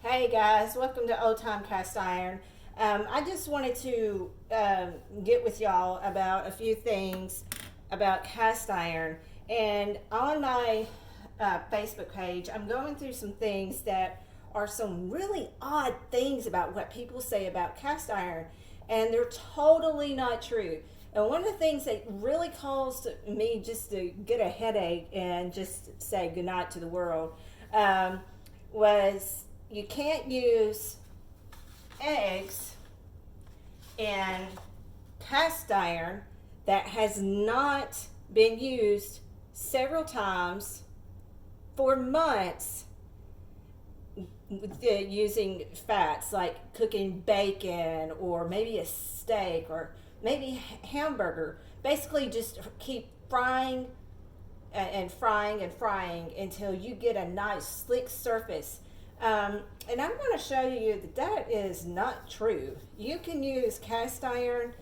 Hey guys, welcome to Old Time Cast Iron. I just wanted to get with y'all about a few things about cast iron. And on my Facebook page, I'm going through some things that are some really odd things about what people say about cast iron, and they're totally not true. And one of the things that really caused me just to get a headache and just say goodnight to the world was you can't use eggs in cast iron that has not been used several times for months using fats like cooking bacon or maybe a steak or maybe hamburger. Basically, just keep frying and frying and frying until you get a nice slick surface. And I'm going to show you that that is not true. You can use cast iron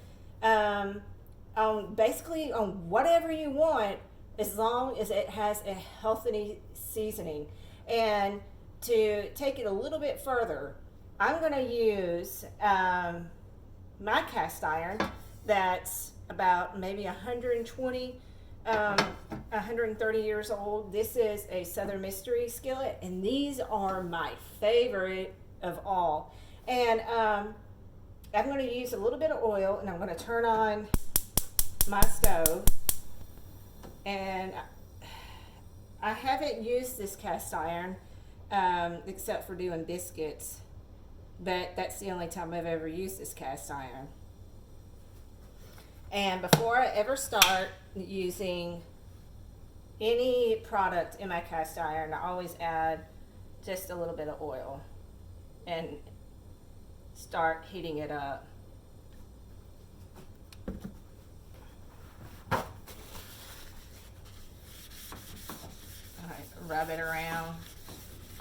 on basically on whatever you want as long as it has a healthy seasoning. And to take it a little bit further, I'm going to use my cast iron that's about maybe 120 130 years old. This is a Southern Mystery skillet, and these are my favorite of all. And I'm going to use a little bit of oil, and I'm going to turn on my stove. And I haven't used this cast iron except for doing biscuits, but that's the only time I've ever used this cast iron. And before I ever start using any product in my cast iron, I always add just a little bit of oil and start heating it up. All right, rub it around.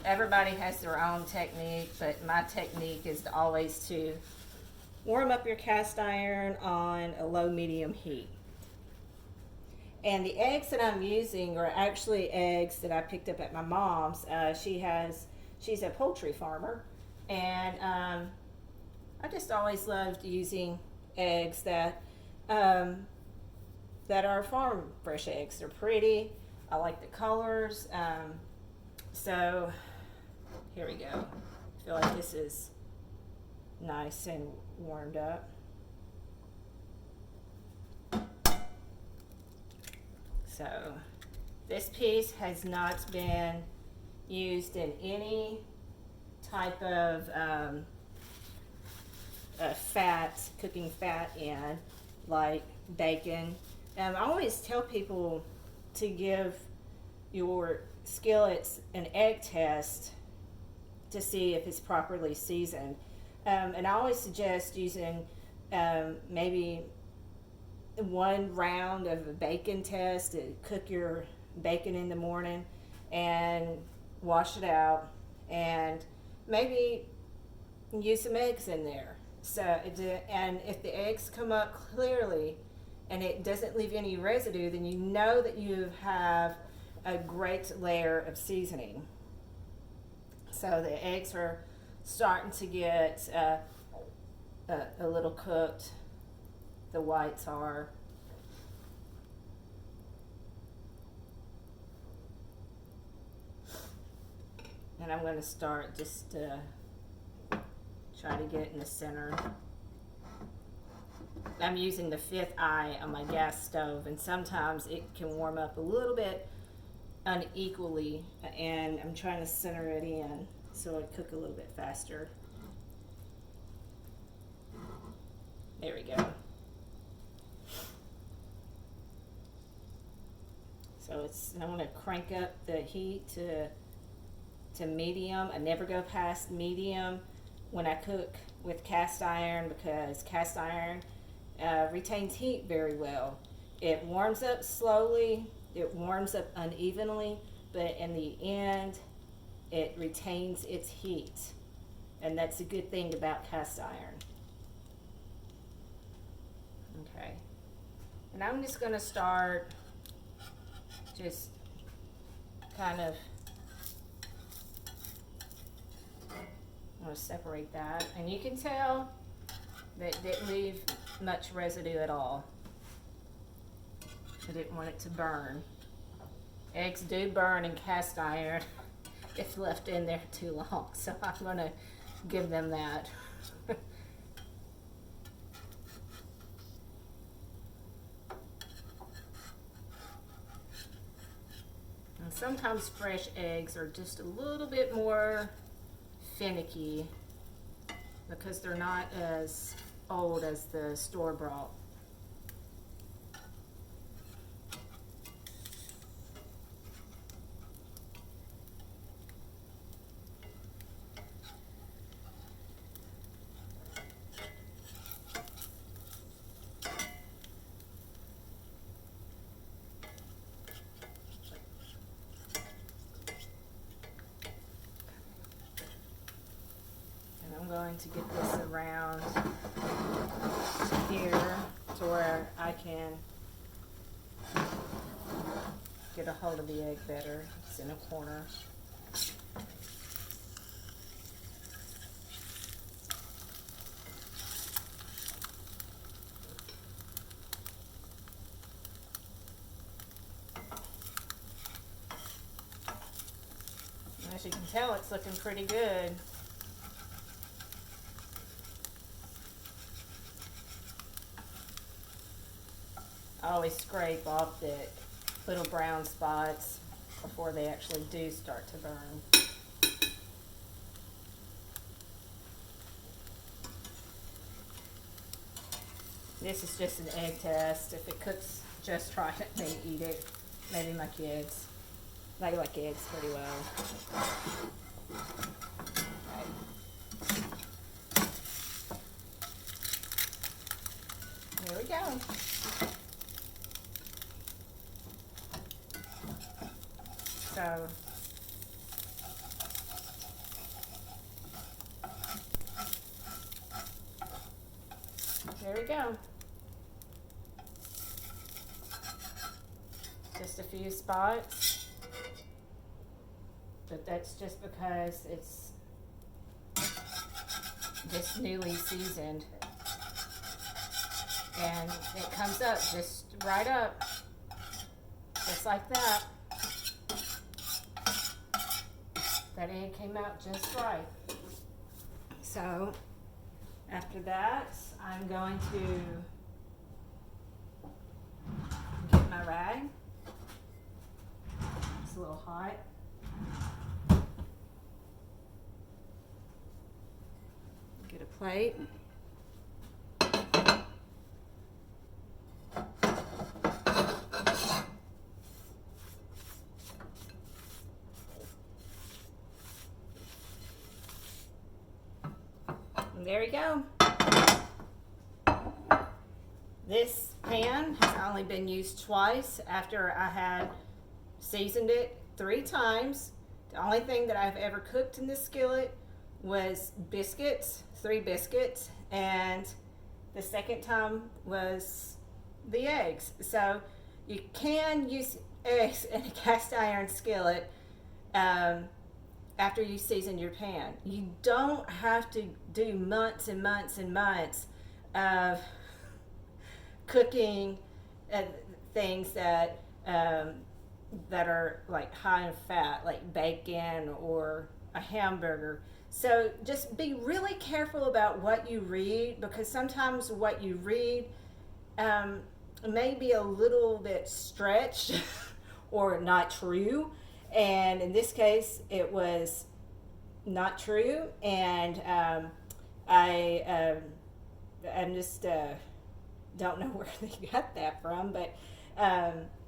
Everybody has their own technique, but my technique is always to warm up your cast iron on a low medium heat. And the eggs that I'm using are actually eggs that I picked up at my mom's. She's a poultry farmer, and I just always loved using eggs that are farm fresh eggs. They're pretty. I like the colors. So here we go. I feel like this is nice and warmed up. So this piece has not been used in any type of fat, cooking fat in, like bacon. I always tell people to give your skillets an egg test to see if it's properly seasoned. And I always suggest using maybe one round of a bacon test to cook your bacon in the morning and wash it out, and maybe use some eggs in there. So, and if the eggs come up clearly and it doesn't leave any residue, then you know that you have a great layer of seasoning. So the eggs are starting to get a little cooked. The whites are. And I'm going to start just try to get it in the center. I'm using the 5th eye on my gas stove, and sometimes it can warm up a little bit unequally, and I'm trying to center it in so it cook a little bit faster. There we go. So I want to crank up the heat to medium. I never go past medium when I cook with cast iron, because cast iron retains heat very well. It warms up slowly, it warms up unevenly, but in the end it retains its heat, and that's a good thing about cast iron. Okay, and I'm just going to start just kind of going to separate that. And you can tell that it didn't leave much residue at all. I didn't want it to burn. Eggs do burn in cast iron if left in there too long, so I'm going to give them that. And sometimes fresh eggs are just a little bit more finicky because they're not as old as the store-bought. I'm going to get this around to here to where I can get a hold of the egg better. It's in a corner. As you can tell, it's looking pretty good. I always scrape off the little brown spots before they actually do start to burn. This is just an egg test. If it cooks just right, they eat it. Maybe my kids. They like eggs pretty well. Okay. Here we go. So there we go. Just a few spots, but that's just because it's just newly seasoned, and it comes up just right up, just like that. That egg came out just right. So after that, I'm going to get my rag. It's a little hot. Get a plate. And there you go. This pan has only been used twice after I had seasoned it 3 times. The only thing that I've ever cooked in this skillet was biscuits, 3 biscuits, and the second time was the eggs. So you can use eggs in a cast iron skillet after you season your pan. You don't have to do months and months and months of cooking things that that are like high in fat, like bacon or a hamburger. So just be really careful about what you read, because sometimes what you read may be a little bit stretched or not true. And in this case, it was not true. And I'm just don't know where they got that from, but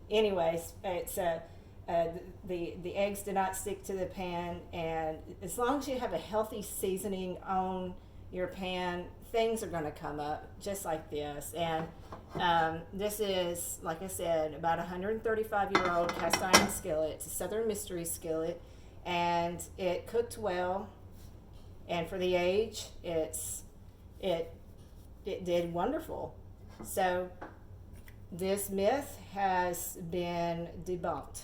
anyways, it's the eggs did not stick to the pan, and as long as you have a healthy seasoning on your pan, things are going to come up just like this. And this is, like I said, about 135-year-old cast iron skillet. It's a Southern Mystery skillet, and it cooked well, and for the age, it did wonderful. So this myth has been debunked.